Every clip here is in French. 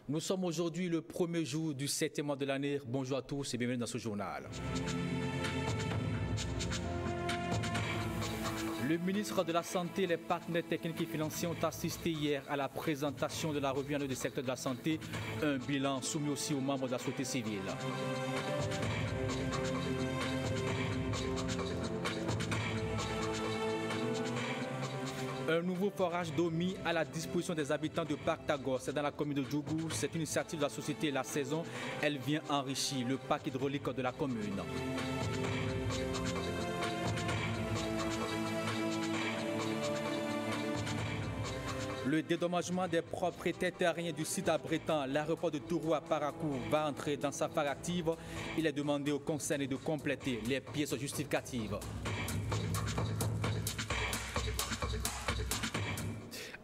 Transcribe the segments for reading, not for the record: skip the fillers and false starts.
Nous sommes aujourd'hui le premier jour du 7e mois de l'année. Bonjour à tous et bienvenue dans ce journal. Le ministre de la Santé et les partenaires techniques et financiers ont assisté hier à la présentation de la revue annuelle du secteur de la santé, un bilan soumis aussi aux membres de la société civile. Un nouveau forage d'eau mis à la disposition des habitants de Parc Tagore, c'est dans la commune de Djougou. C'est une initiative de la société La Saison. Elle vient enrichir le parc hydraulique de la commune. Le dédommagement des propriétaires terriens du site abritant l'aéroport de Tourou à Parakou va entrer dans sa phase active. Il est demandé aux concernés de compléter les pièces justificatives.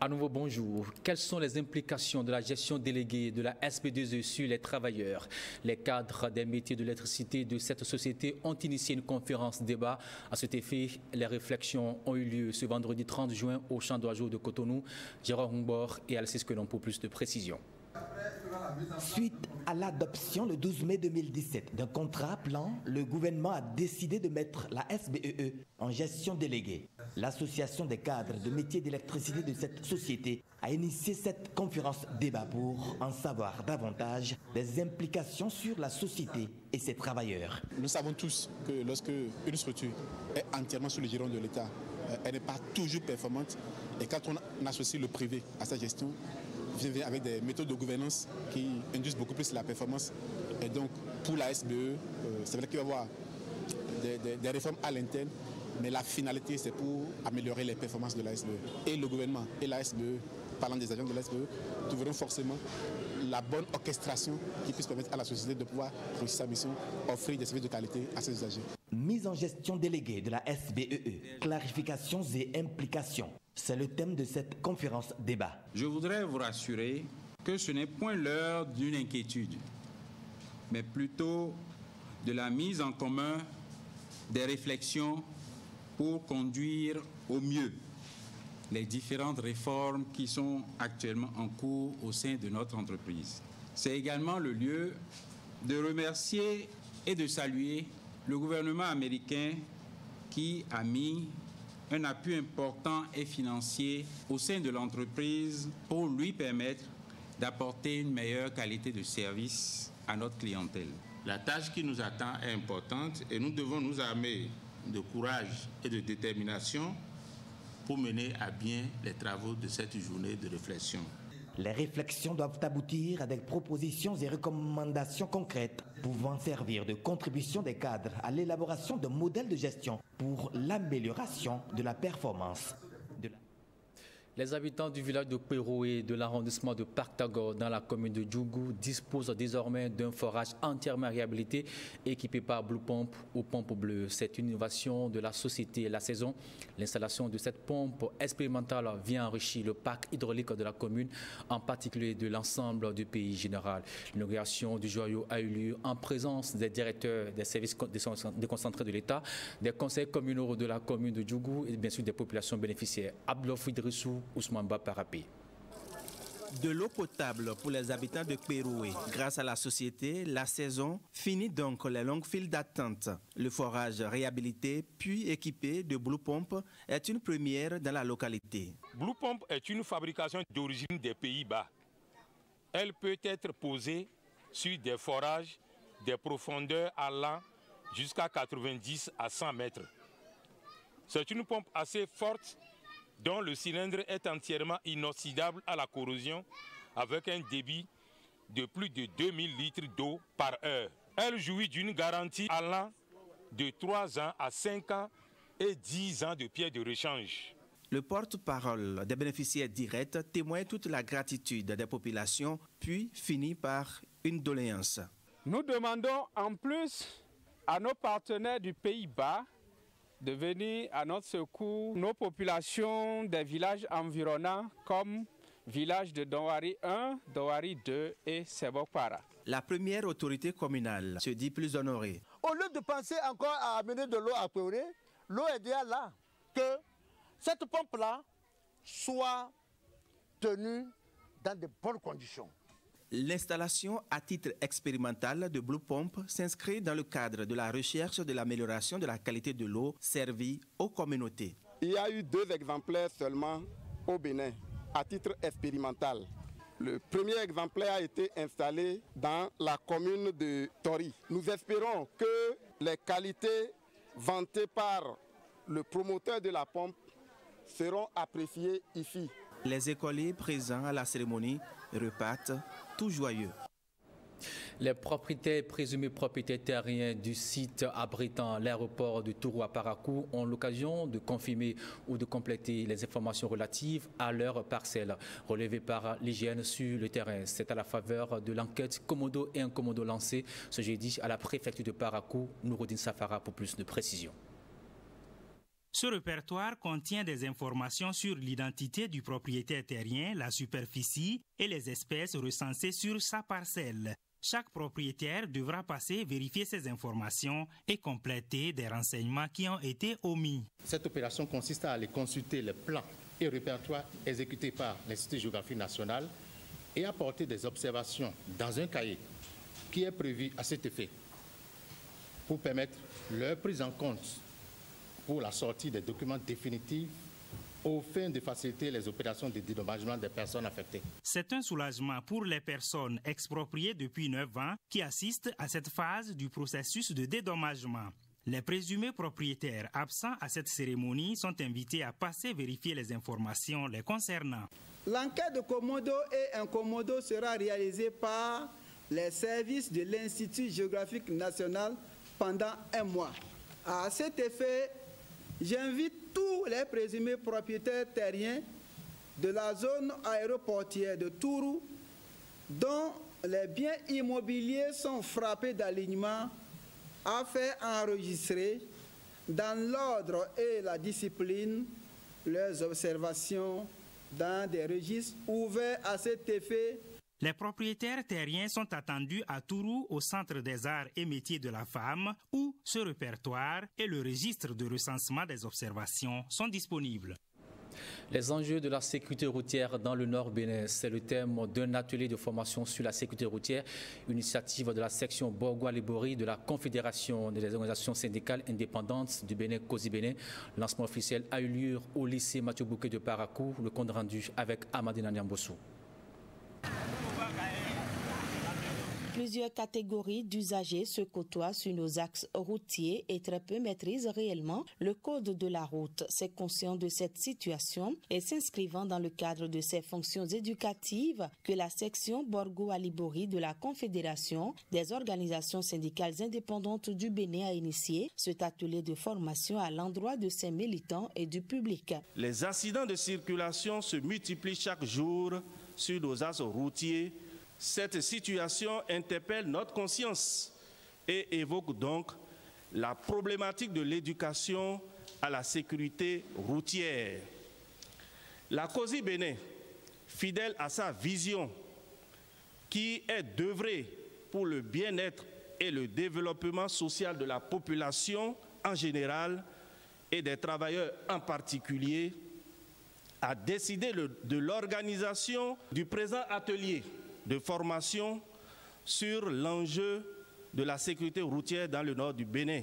À nouveau, bonjour. Quelles sont les implications de la gestion déléguée de la SB2E sur les travailleurs? Les cadres des métiers de l'électricité de cette société ont initié une conférence débat. À cet effet, les réflexions ont eu lieu ce vendredi 30 juin au champ d'oiseaux de Cotonou. Gérard Humbor et Alexis Quelon pour plus de précisions. Suite à l'adoption le 12 mai 2017 d'un contrat plan, le gouvernement a décidé de mettre la SBEE en gestion déléguée. L'association des cadres de métiers d'électricité de cette société a initié cette conférence débat pour en savoir davantage des implications sur la société et ses travailleurs. Nous savons tous que lorsque une structure est entièrement sous le giron de l'État, elle n'est pas toujours performante. Et quand on associe le privé à sa gestion, vient avec des méthodes de gouvernance qui induisent beaucoup plus la performance. Et donc, pour la SBE, c'est vrai qu'il va y avoir des réformes à l'interne, mais la finalité, c'est pour améliorer les performances de la SBE. Et le gouvernement et la SBE, parlant des agents de la SBE, trouveront forcément la bonne orchestration qui puisse permettre à la société de pouvoir réussir sa mission, offrir des services de qualité à ses usagers. Mise en gestion déléguée de la SBEE, clarifications et implications. C'est le thème de cette conférence débat. Je voudrais vous rassurer que ce n'est point l'heure d'une inquiétude, mais plutôt de la mise en commun des réflexions pour conduire au mieux les différentes réformes qui sont actuellement en cours au sein de notre entreprise. C'est également le lieu de remercier et de saluer le gouvernement américain qui a mis un appui important et financier au sein de l'entreprise pour lui permettre d'apporter une meilleure qualité de service à notre clientèle. La tâche qui nous attend est importante et nous devons nous armer de courage et de détermination pour mener à bien les travaux de cette journée de réflexion. Les réflexions doivent aboutir à des propositions et recommandations concrètes pouvant servir de contribution des cadres à l'élaboration de modèles de gestion pour l'amélioration de la performance de la... Les habitants du village de Péroué de l'arrondissement de Parc Tagore dans la commune de Djougou disposent désormais d'un forage entièrement réhabilité équipé par Blue Pump aux pompes bleues. C'est une innovation de la société La Saison. L'installation de cette pompe expérimentale vient enrichir le parc hydraulique de la commune, en particulier de l'ensemble du pays général. L'inauguration du joyau a eu lieu en présence des directeurs des services déconcentrés de l'État, des conseils communaux de la commune de Djougou et bien sûr des populations bénéficiaires. Abdoulaye Idrissou, Ousmane Baparapé. De l'eau potable pour les habitants de Péroué. Grâce à la société, La Saison finit donc les longues files d'attente. Le forage réhabilité puis équipé de Blue Pump est une première dans la localité. Blue Pump est une fabrication d'origine des Pays-Bas. Elle peut être posée sur des forages des profondeurs allant jusqu'à 90 à 100 mètres. C'est une pompe assez forte dont le cylindre est entièrement inoxydable à la corrosion avec un débit de plus de 2000 litres d'eau par heure. Elle jouit d'une garantie allant de 3 ans à 5 ans et 10 ans de pieds de rechange. Le porte-parole des bénéficiaires directs témoigne toute la gratitude des populations, puis finit par une doléance. Nous demandons en plus à nos partenaires du Pays-Bas de venir à notre secours nos populations des villages environnants comme village de Donwari 1, Donwari 2 et Sebokpara. La première autorité communale se dit plus honorée. Au lieu de penser encore à amener de l'eau à Péouré, l'eau est déjà là. Que cette pompe-là soit tenue dans de bonnes conditions. L'installation à titre expérimental de Blue Pump s'inscrit dans le cadre de la recherche de l'amélioration de la qualité de l'eau servie aux communautés. Il y a eu 2 exemplaires seulement au Bénin à titre expérimental. Le premier exemplaire a été installé dans la commune de Tori. Nous espérons que les qualités vantées par le promoteur de la pompe seront appréciées ici. Les écoliers présents à la cérémonie repartent tout joyeux. Les propriétaires, présumés propriétaires terriens du site abritant l'aéroport de Tourou à Parakou ont l'occasion de confirmer ou de compléter les informations relatives à leur parcelle relevées par l'hygiène sur le terrain. C'est à la faveur de l'enquête Commodo et Incommodo lancée ce jeudi à la préfecture de Parakou. Nouroudine Safara pour plus de précisions. Ce répertoire contient des informations sur l'identité du propriétaire terrien, la superficie et les espèces recensées sur sa parcelle. Chaque propriétaire devra passer vérifier ces informations et compléter des renseignements qui ont été omis. Cette opération consiste à aller consulter les plans et répertoires exécutés par l'Institut de géographie nationale et apporter des observations dans un cahier qui est prévu à cet effet pour permettre leur prise en compte pour la sortie des documents définitifs aux fins de faciliter les opérations de dédommagement des personnes affectées. C'est un soulagement pour les personnes expropriées depuis 9 ans qui assistent à cette phase du processus de dédommagement. Les présumés propriétaires absents à cette cérémonie sont invités à passer vérifier les informations les concernant. L'enquête de Commodo et Incommodo sera réalisée par les services de l'Institut géographique national pendant 1 mois. À cet effet, j'invite tous les présumés propriétaires terriens de la zone aéroportière de Tourou, dont les biens immobiliers sont frappés d'alignement, à faire enregistrer dans l'ordre et la discipline leurs observations dans des registres ouverts à cet effet. Les propriétaires terriens sont attendus à Tourou au Centre des arts et métiers de la femme où ce répertoire et le registre de recensement des observations sont disponibles. Les enjeux de la sécurité routière dans le Nord Bénin, c'est le thème d'un atelier de formation sur la sécurité routière, initiative de la section Borgo-Alibori de la Confédération des organisations syndicales indépendantes du Bénin, COSI Bénin. Lancement officiel a eu lieu au lycée Mathieu Bouquet de Parakou. Le compte rendu avec Amadina Nyambossou. Plusieurs catégories d'usagers se côtoient sur nos axes routiers et très peu maîtrisent réellement le code de la route. C'est conscient de cette situation et s'inscrivant dans le cadre de ses fonctions éducatives que la section Borgo-Alibori de la Confédération des organisations syndicales indépendantes du Bénin a initié cet atelier de formation à l'endroit de ses militants et du public. Les accidents de circulation se multiplient chaque jour sur nos axes routiers. Cette situation interpelle notre conscience et évoque donc la problématique de l'éducation à la sécurité routière. La COSI Bénin, fidèle à sa vision qui est d'œuvrer pour le bien-être et le développement social de la population en général et des travailleurs en particulier, a décidé de l'organisation du présent atelier de formation sur l'enjeu de la sécurité routière dans le nord du Bénin.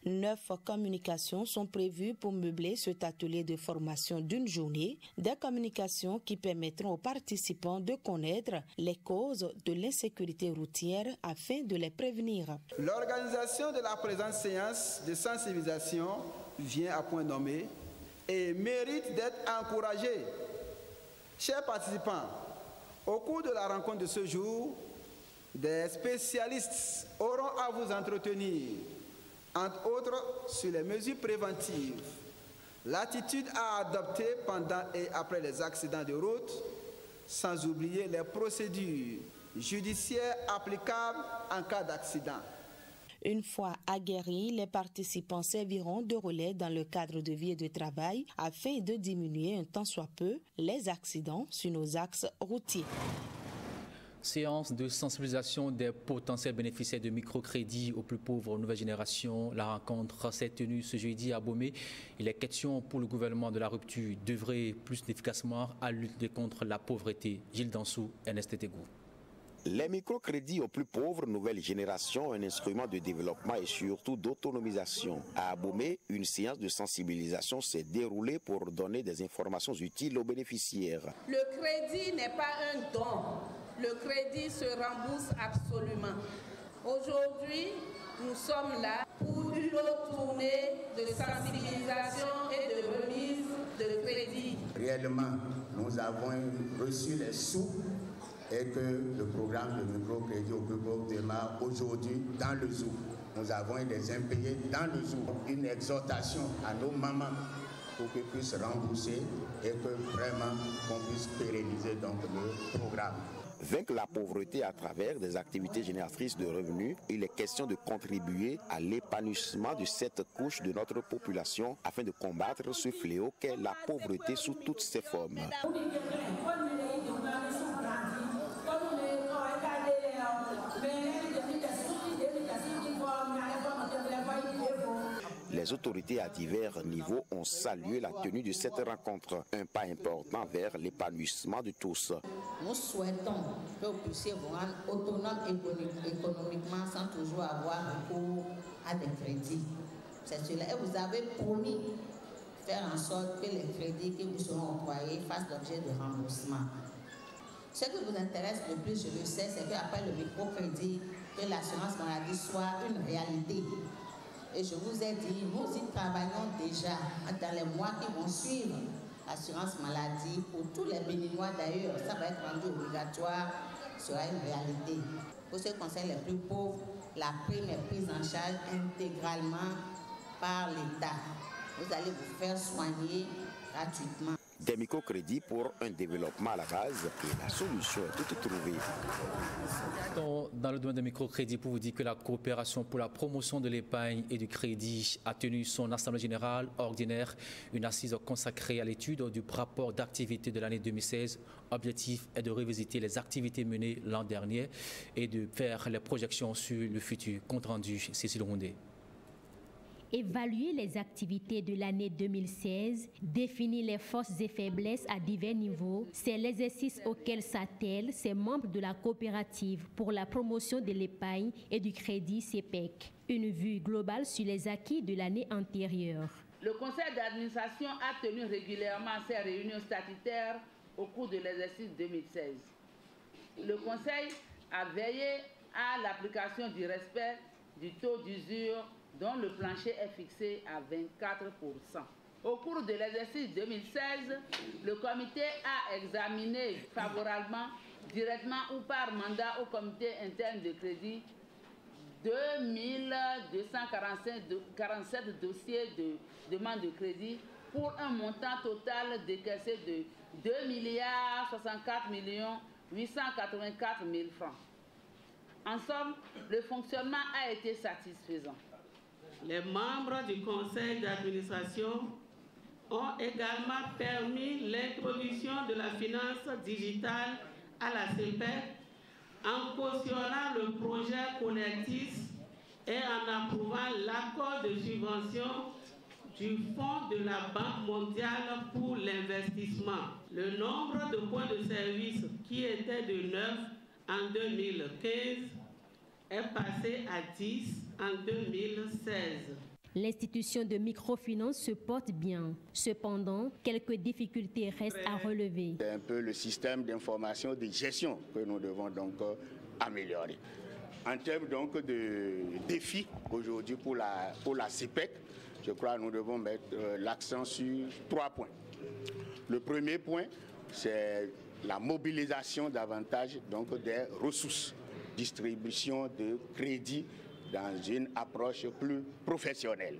9 communications sont prévues pour meubler cet atelier de formation d'une journée, des communications qui permettront aux participants de connaître les causes de l'insécurité routière afin de les prévenir. L'organisation de la présente séance de sensibilisation vient à point nommé et mérite d'être encouragée. Chers participants, au cours de la rencontre de ce jour, des spécialistes auront à vous entretenir, entre autres sur les mesures préventives, l'attitude à adopter pendant et après les accidents de route, sans oublier les procédures judiciaires applicables en cas d'accident. Une fois aguerris, les participants serviront de relais dans le cadre de vie et de travail afin de diminuer un tant soit peu les accidents sur nos axes routiers. Séance de sensibilisation des potentiels bénéficiaires de microcrédits aux plus pauvres nouvelle génération. La rencontre s'est tenue ce jeudi à Bomé. Il est question pour le gouvernement de la rupture d'œuvrer plus efficacement à lutter contre la pauvreté. Gilles Dansou, NST Tégou. Les microcrédits aux plus pauvres, nouvelle génération, un instrument de développement et surtout d'autonomisation. À Abomey, une séance de sensibilisation s'est déroulée pour donner des informations utiles aux bénéficiaires. Le crédit n'est pas un don. Le crédit se rembourse absolument. Aujourd'hui, nous sommes là pour une autre tournée de sensibilisation et de remise de crédit. Réellement, nous avons reçu les sous et que le programme de microcrédit au plus pauvre démarre aujourd'hui dans le zoo. Nous avons des impayés dans le zoo. Une exhortation à nos mamans pour qu'ils puissent rembourser et que vraiment qu'on puisse pérenniser donc le programme. Vaincre la pauvreté à travers des activités génératrices de revenus, il est question de contribuer à l'épanouissement de cette couche de notre population afin de combattre ce fléau qu'est la pauvreté sous toutes ses formes. Les autorités à divers niveaux ont salué la tenue de cette rencontre, un pas important vers l'épanouissement de tous. Nous souhaitons que vous puissiez vous rendre autonome économiquement sans toujours avoir recours à des crédits. C'est cela. Et vous avez promis de faire en sorte que les crédits qui vous seront octroyés fassent l'objet de remboursement. Ce qui vous intéresse le plus, je le sais, c'est qu'après le microcrédit, que l'assurance maladie soit une réalité. Et je vous ai dit, nous y travaillons déjà dans les mois qui vont suivre. L'assurance maladie, pour tous les Béninois d'ailleurs, ça va être rendu obligatoire, sera une réalité. Pour ce qui concerne les plus pauvres, la prime est prise en charge intégralement par l'État. Vous allez vous faire soigner gratuitement. Des microcrédits pour un développement à la base et la solution est toute trouvée. Dans le domaine des microcrédits, pour vous dire que la coopération pour la promotion de l'épargne et du crédit a tenu son assemblée générale ordinaire, une assise consacrée à l'étude du rapport d'activité de l'année 2016. L'objectif est de revisiter les activités menées l'an dernier et de faire les projections sur le futur. Compte rendu, Cécile Rondé. Évaluer les activités de l'année 2016, définir les forces et faiblesses à divers niveaux, c'est l'exercice auquel s'attellent ces membres de la coopérative pour la promotion de l'épargne et du crédit CEPEC. Une vue globale sur les acquis de l'année antérieure. Le conseil d'administration a tenu régulièrement ses réunions statutaires au cours de l'exercice 2016. Le conseil a veillé à l'application du respect du taux d'usure dont le plancher est fixé à 24%. Au cours de l'exercice 2016, le comité a examiné favorablement, directement ou par mandat au comité interne de crédit, 2247 dossiers de demande de crédit pour un montant total décaissé de 2 64 884 000 francs. En somme, le fonctionnement a été satisfaisant. Les membres du conseil d'administration ont également permis l'introduction de la finance digitale à la CEPEC en cautionnant le projet Connectis et en approuvant l'accord de subvention du Fonds de la Banque mondiale pour l'investissement. Le nombre de points de service qui était de 9 en 2015 est passé à 10 en 2016. L'institution de microfinance se porte bien. Cependant, quelques difficultés restent à relever. C'est un peu le système d'information de gestion que nous devons donc améliorer. En termes donc de défis aujourd'hui pour la CEPEC, je crois que nous devons mettre l'accent sur 3 points. Le premier point, c'est la mobilisation davantage donc des ressources, distribution de crédits dans une approche plus professionnelle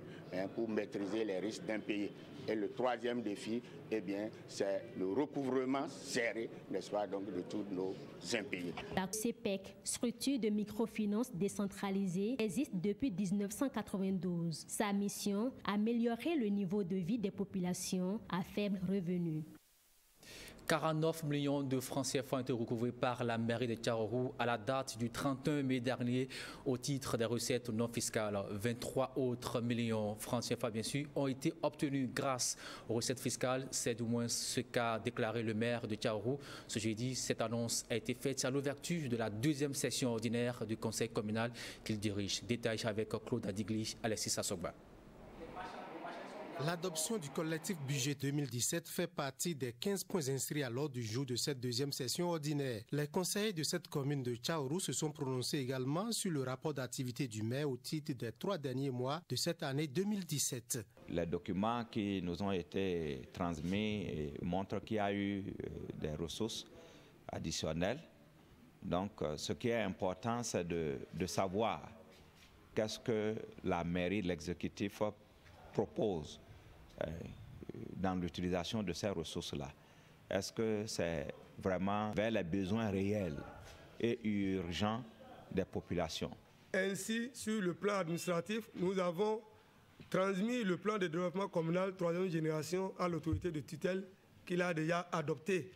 pour maîtriser les risques d'impayés. Et le troisième défi, c'est le recouvrement serré, n'est-ce pas, donc de tous nos impayés. La CEPEC, structure de microfinance décentralisée, existe depuis 1992. Sa mission, améliorer le niveau de vie des populations à faible revenu. 49 millions de francs CFA ont été recouvrés par la mairie de Tchaourou à la date du 31 mai dernier au titre des recettes non fiscales. 23 autres millions de francs CFA, bien sûr, ont été obtenus grâce aux recettes fiscales. C'est du moins ce qu'a déclaré le maire de Tchaourou. Ce jeudi, cette annonce a été faite à l'ouverture de la deuxième session ordinaire du conseil communal qu'il dirige. Détail avec Claude Adigli, Alexis Assogba. L'adoption du collectif budget 2017 fait partie des 15 points inscrits à l'ordre du jour de cette deuxième session ordinaire. Les conseillers de cette commune de Tchaourou se sont prononcés également sur le rapport d'activité du maire au titre des 3 derniers mois de cette année 2017. Les documents qui nous ont été transmis montrent qu'il y a eu des ressources additionnelles. Donc, ce qui est important, c'est de savoir qu'est-ce que la mairie, l'exécutif propose dans l'utilisation de ces ressources-là. Est-ce que c'est vraiment vers les besoins réels et urgents des populations? Ainsi, sur le plan administratif, nous avons transmis le plan de développement communal 3e génération à l'autorité de tutelle qu'il a déjà adopté.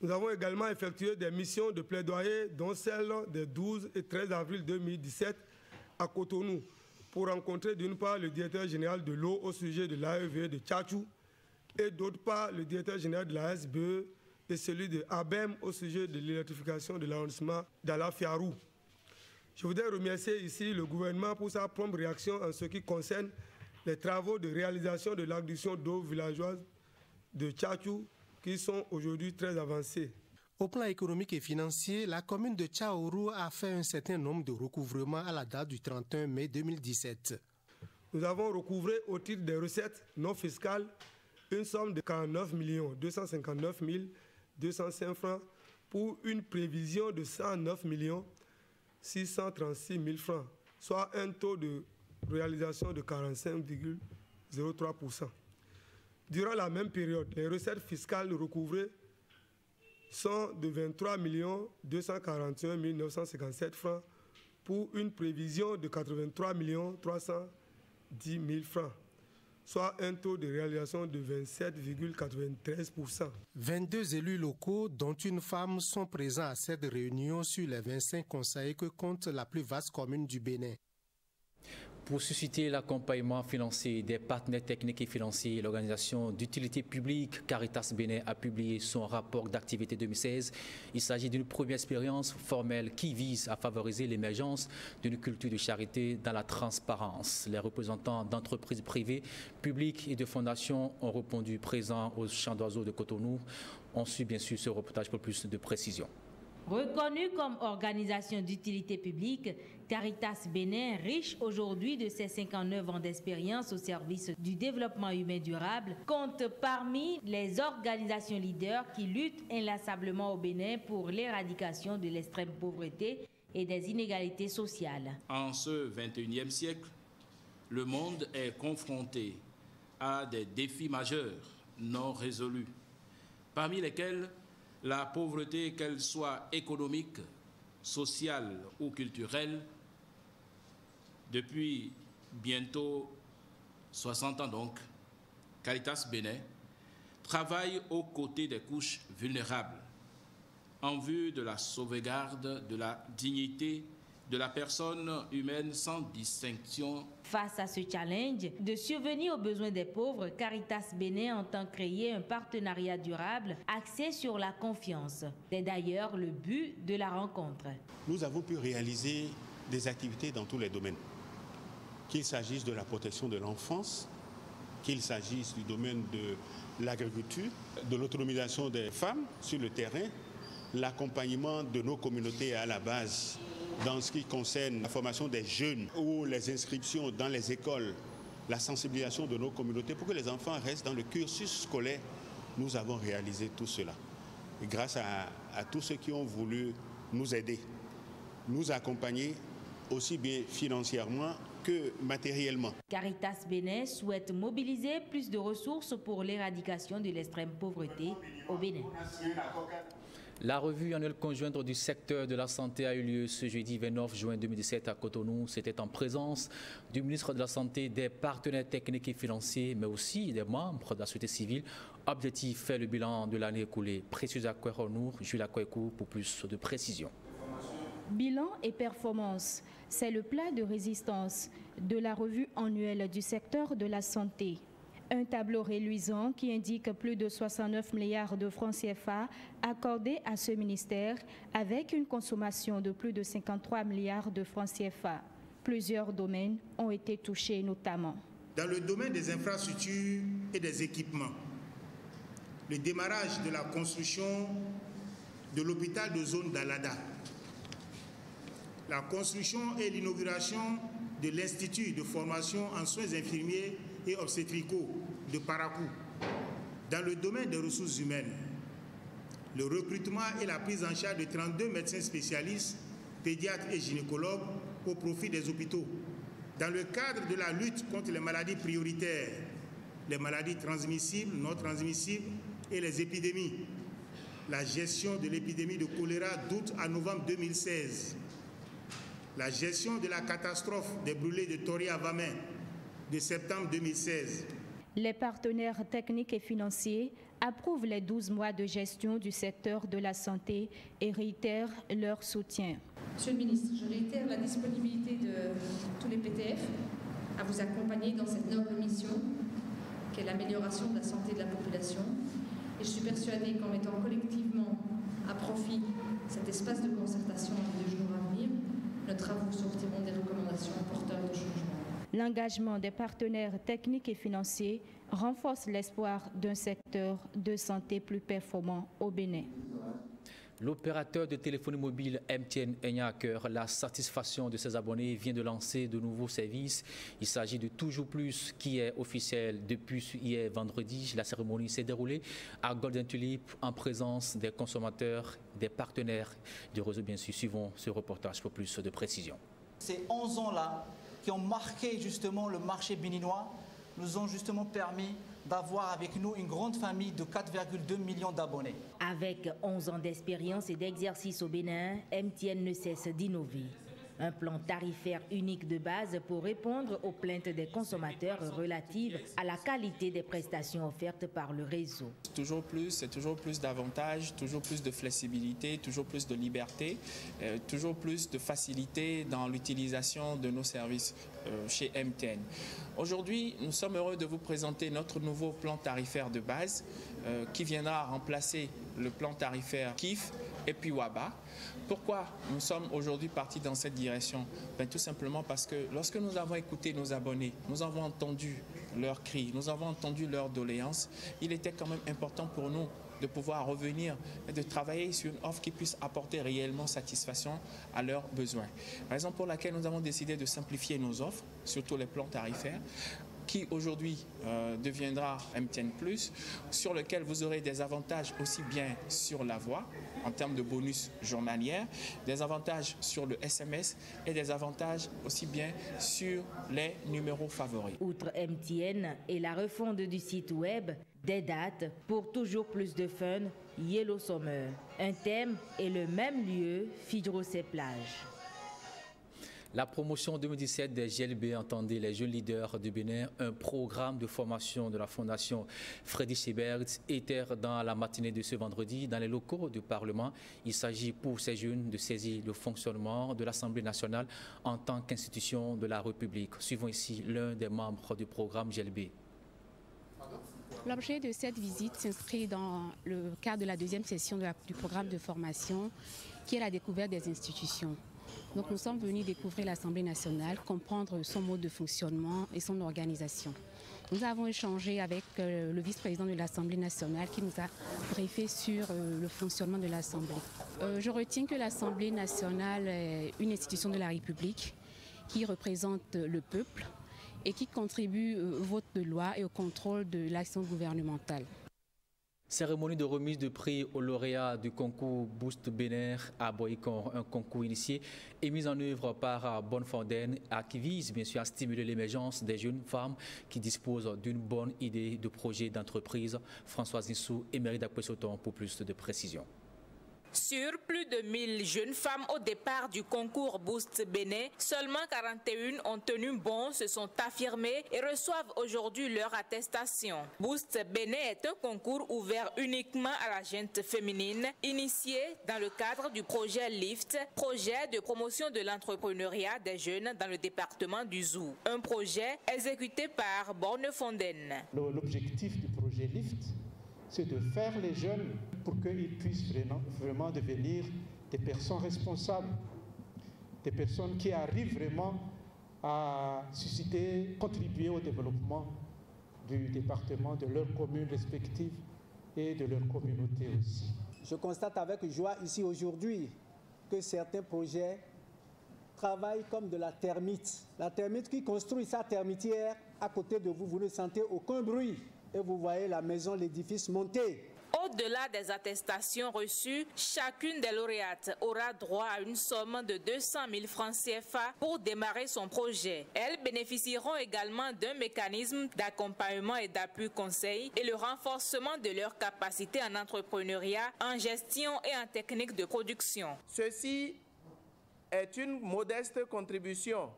Nous avons également effectué des missions de plaidoyer, dont celle des 12 et 13 avril 2017 à Cotonou, pour rencontrer d'une part le directeur général de l'eau au sujet de l'AEV de Tchatchou et d'autre part le directeur général de la SBE et celui de ABEM au sujet de l'électrification de l'arrondissement d'Ala-Fiarou. Je voudrais remercier ici le gouvernement pour sa prompte réaction en ce qui concerne les travaux de réalisation de l'adduction d'eau villageoise de Tchatchou qui sont aujourd'hui très avancés. Au plan économique et financier, la commune de Tchaourou a fait un certain nombre de recouvrements à la date du 31 mai 2017. Nous avons recouvré au titre des recettes non fiscales une somme de 49 259 205 francs pour une prévision de 109 636 000 francs, soit un taux de réalisation de 45,03%. Durant la même période, les recettes fiscales recouvrées sont de 23 241 957 francs pour une prévision de 83 310 000 francs, soit un taux de réalisation de 27,93%. 22 élus locaux, dont une femme, sont présents à cette réunion sur les 25 conseillers que compte la plus vaste commune du Bénin. Pour susciter l'accompagnement financier des partenaires techniques et financiers, l'organisation d'utilité publique Caritas Bénin a publié son rapport d'activité 2016. Il s'agit d'une première expérience formelle qui vise à favoriser l'émergence d'une culture de charité dans la transparence. Les représentants d'entreprises privées, publiques et de fondations ont répondu présents au Champ d'Oiseaux de Cotonou. On suit bien sûr ce reportage pour plus de précision. Reconnue comme organisation d'utilité publique, Caritas Bénin, riche aujourd'hui de ses 59 ans d'expérience au service du développement humain durable, compte parmi les organisations leaders qui luttent inlassablement au Bénin pour l'éradication de l'extrême pauvreté et des inégalités sociales. En ce 21e siècle, le monde est confronté à des défis majeurs non résolus, parmi lesquels la pauvreté, qu'elle soit économique, sociale ou culturelle, depuis bientôt 60 ans donc, Caritas Bénin travaille aux côtés des couches vulnérables en vue de la sauvegarde de la dignité de la personne humaine sans distinction. Face à ce challenge de subvenir aux besoins des pauvres, Caritas Bénin entend créer un partenariat durable axé sur la confiance. C'est d'ailleurs le but de la rencontre. Nous avons pu réaliser des activités dans tous les domaines, qu'il s'agisse de la protection de l'enfance, qu'il s'agisse du domaine de l'agriculture, de l'autonomisation des femmes sur le terrain, l'accompagnement de nos communautés à la base dans ce qui concerne la formation des jeunes ou les inscriptions dans les écoles, la sensibilisation de nos communautés pour que les enfants restent dans le cursus scolaire. Nous avons réalisé tout cela. Et grâce à tous ceux qui ont voulu nous aider, nous accompagner aussi bien financièrement que matériellement. Caritas Bénin souhaite mobiliser plus de ressources pour l'éradication de l'extrême pauvreté au Bénin. La revue annuelle conjointe du secteur de la santé a eu lieu ce jeudi 29 juin 2017 à Cotonou. C'était en présence du ministre de la Santé, des partenaires techniques et financiers, mais aussi des membres de la société civile. Objectif, faire le bilan de l'année écoulée. Précise à Koueronour, Jules Akouekou pour plus de précision. Bilan et performance, c'est le plat de résistance de la revue annuelle du secteur de la santé. Un tableau réluisant qui indique plus de 69 milliards de francs CFA accordés à ce ministère avec une consommation de plus de 53 milliards de francs CFA. Plusieurs domaines ont été touchés notamment. Dans le domaine des infrastructures et des équipements, le démarrage de la construction de l'hôpital de zone d'Alada, la construction et l'inauguration de l'Institut de formation en soins infirmiers et obstétricaux de Parakou. Dans le domaine des ressources humaines, le recrutement et la prise en charge de 32 médecins spécialistes, pédiatres et gynécologues au profit des hôpitaux. Dans le cadre de la lutte contre les maladies prioritaires, les maladies transmissibles, non transmissibles et les épidémies, la gestion de l'épidémie de choléra d'août à novembre 2016, la gestion de la catastrophe des brûlés de Tori à Vamin de septembre 2016. Les partenaires techniques et financiers approuvent les 12 mois de gestion du secteur de la santé et réitèrent leur soutien. Monsieur le ministre, je réitère la disponibilité de tous les PTF à vous accompagner dans cette noble mission qu'est l'amélioration de la santé de la population. Et je suis persuadée qu'en mettant collectivement à profit cet espace de concertation dans les 2 jours à venir, nos travaux sortiront des recommandations porteurs de changement. L'engagement des partenaires techniques et financiers renforce l'espoir d'un secteur de santé plus performant au Bénin. L'opérateur de téléphonie mobile MTN ayant à cœur la satisfaction de ses abonnés vient de lancer de nouveaux services. Il s'agit de Toujours Plus qui est officiel depuis hier vendredi. La cérémonie s'est déroulée à Golden Tulip en présence des consommateurs, des partenaires du réseau bien sûr. Suivons ce reportage pour plus de précision. Ces 11 ans-là qui ont marqué justement le marché béninois nous ont justement permis d'avoir avec nous une grande famille de 4,2 millions d'abonnés. Avec 11 ans d'expérience et d'exercice au Bénin, MTN ne cesse d'innover. Un plan tarifaire unique de base pour répondre aux plaintes des consommateurs relatives à la qualité des prestations offertes par le réseau. Toujours plus, c'est toujours plus d'avantages, toujours plus de flexibilité, toujours plus de liberté, toujours plus de facilité dans l'utilisation de nos services chez MTN. Aujourd'hui, nous sommes heureux de vous présenter notre nouveau plan tarifaire de base qui viendra remplacer le plan tarifaire KIF et puis WABA. Pourquoi nous sommes aujourd'hui partis dans cette direction? Tout simplement parce que lorsque nous avons écouté nos abonnés, nous avons entendu leurs cris, nous avons entendu leurs doléances, il était quand même important pour nous de pouvoir revenir et de travailler sur une offre qui puisse apporter réellement satisfaction à leurs besoins. Raison pour laquelle nous avons décidé de simplifier nos offres, surtout les plans tarifaires, qui aujourd'hui deviendra MTN Plus, sur lequel vous aurez des avantages aussi bien sur la voix, en termes de bonus journalière, des avantages sur le SMS et des avantages aussi bien sur les numéros favoris. Outre MTN et la refonte du site web, des dates pour toujours plus de fun, Yellow Summer. Un thème et le même lieu, Fidros et plages. La promotion 2017 des GLB entendait les jeunes leaders du Bénin, un programme de formation de la Fondation Freddy Schebert était dans la matinée de ce vendredi dans les locaux du Parlement. Il s'agit pour ces jeunes de saisir le fonctionnement de l'Assemblée nationale en tant qu'institution de la République. Suivons ici l'un des membres du programme GLB. L'objet de cette visite s'inscrit dans le cadre de la deuxième session du programme de formation qui est la découverte des institutions. Donc nous sommes venus découvrir l'Assemblée nationale, comprendre son mode de fonctionnement et son organisation. Nous avons échangé avec le vice-président de l'Assemblée nationale qui nous a briefé sur le fonctionnement de l'Assemblée. Je retiens que l'Assemblée nationale est une institution de la République qui représente le peuple et qui contribue au vote de loi et au contrôle de l'action gouvernementale. Cérémonie de remise de prix aux lauréats du concours Boost Bénin à Boycon, un concours initié et mis en œuvre par Bonnefontaine qui vise bien sûr à stimuler l'émergence des jeunes femmes qui disposent d'une bonne idée de projet d'entreprise. Françoise Nissou et Mérida Kwessoton pour plus de précisions. Sur plus de 1000 jeunes femmes au départ du concours Boost Bénin, seulement 41 ont tenu bon, se sont affirmées et reçoivent aujourd'hui leur attestation. Boost Bénin est un concours ouvert uniquement à la gente féminine, initié dans le cadre du projet LIFT, projet de promotion de l'entrepreneuriat des jeunes dans le département du Zou. Un projet exécuté par Bornefonden. L'objectif du projet LIFT, c'est de faire les jeunes pour qu'ils puissent vraiment devenir des personnes responsables, des personnes qui arrivent vraiment à susciter, contribuer au développement du département, de leurs communes respectives et de leur communauté aussi. Je constate avec joie ici aujourd'hui que certains projets travaillent comme de la termite. La termite qui construit sa termitière à côté de vous, vous ne sentez aucun bruit et vous voyez la maison, l'édifice monter. Au-delà des attestations reçues, chacune des lauréates aura droit à une somme de 200 000 francs CFA pour démarrer son projet. Elles bénéficieront également d'un mécanisme d'accompagnement et d'appui conseil et le renforcement de leurs capacités en entrepreneuriat, en gestion et en technique de production. Ceci est une modeste contribution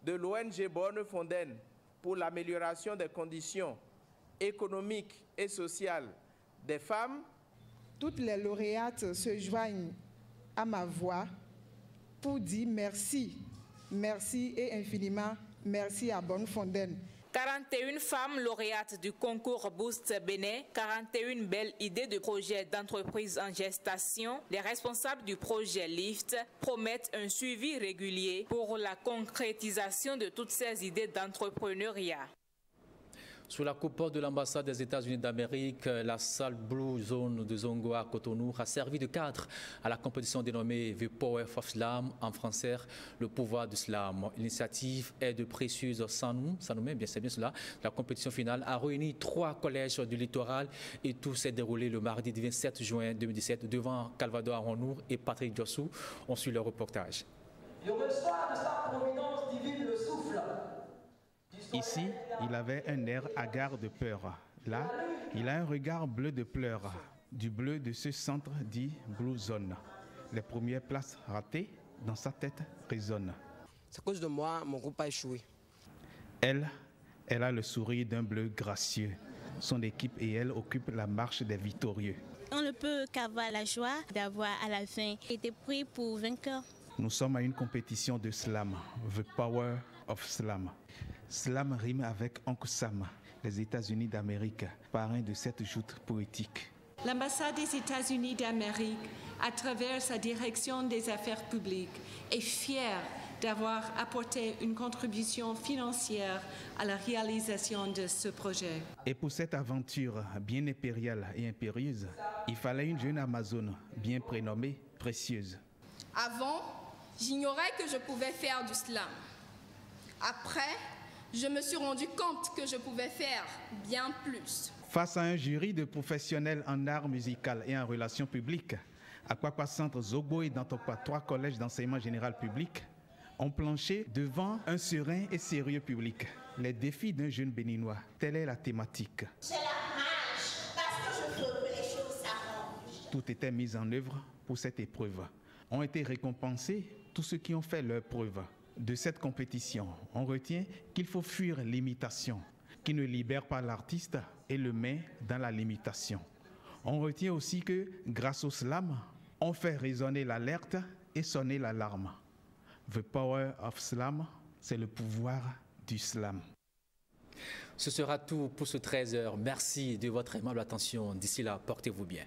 de l'ONG Bornefonden pour l'amélioration des conditions économiques et sociales des femmes. Toutes les lauréates se joignent à ma voix pour dire merci, merci et infiniment merci à Bornefonden. 41 femmes lauréates du concours Boost Bénin, 41 belles idées de projets d'entreprise en gestation. Les responsables du projet LIFT promettent un suivi régulier pour la concrétisation de toutes ces idées d'entrepreneuriat. Sous la coupole de l'ambassade des États-Unis d'Amérique, la salle Blue Zone de Zongo à Cotonou a servi de cadre à la compétition dénommée The Power of Slam, en français le pouvoir du slam. L'initiative est de Précieuse Sanoumé, bien c'est bien cela. La compétition finale a réuni 3 collèges du littoral et tout s'est déroulé le mardi 27 juin 2017 devant Calvado Aronour et Patrick Diossou. On suit le reportage. Je reçois de sa providence divine le souffle. Ici, il avait un air hagard de peur. Là, il a un regard bleu de pleurs, du bleu de ce centre dit Blue Zone. Les premières places ratées, dans sa tête résonnent. C'est à cause de moi, mon groupe a échoué. Elle a le sourire d'un bleu gracieux. Son équipe et elle occupent la marche des victorieux. On ne peut qu'avoir la joie d'avoir à la fin été pris pour vainqueur. Nous sommes à une compétition de slam, The Power of Slam. Slam rime avec Oncle Sam, les États-Unis d'Amérique, parrain de cette joute poétique. L'ambassade des États-Unis d'Amérique, à travers sa direction des affaires publiques, est fière d'avoir apporté une contribution financière à la réalisation de ce projet. Et pour cette aventure bien impériale et impérieuse, il fallait une jeune Amazone bien prénommée Précieuse. Avant, j'ignorais que je pouvais faire du slam. Après, je me suis rendu compte que je pouvais faire bien plus. Face à un jury de professionnels en art musical et en relations publiques, Akwakwa Centre Zobo et Dantopa, 3 collèges d'enseignement général public, ont planché devant un serein et sérieux public. Les défis d'un jeune béninois, telle est la thématique. C'est la marche, parce que je veux que les choses s'arrangent. Tout était mis en œuvre pour cette épreuve. Ont été récompensés tous ceux qui ont fait leur preuve. De cette compétition, on retient qu'il faut fuir l'imitation, qui ne libère pas l'artiste et le met dans la limitation. On retient aussi que, grâce au slam, on fait résonner l'alerte et sonner l'alarme. The Power of Slam, c'est le pouvoir du slam. Ce sera tout pour ce 13h. Merci de votre aimable attention. D'ici là, portez-vous bien.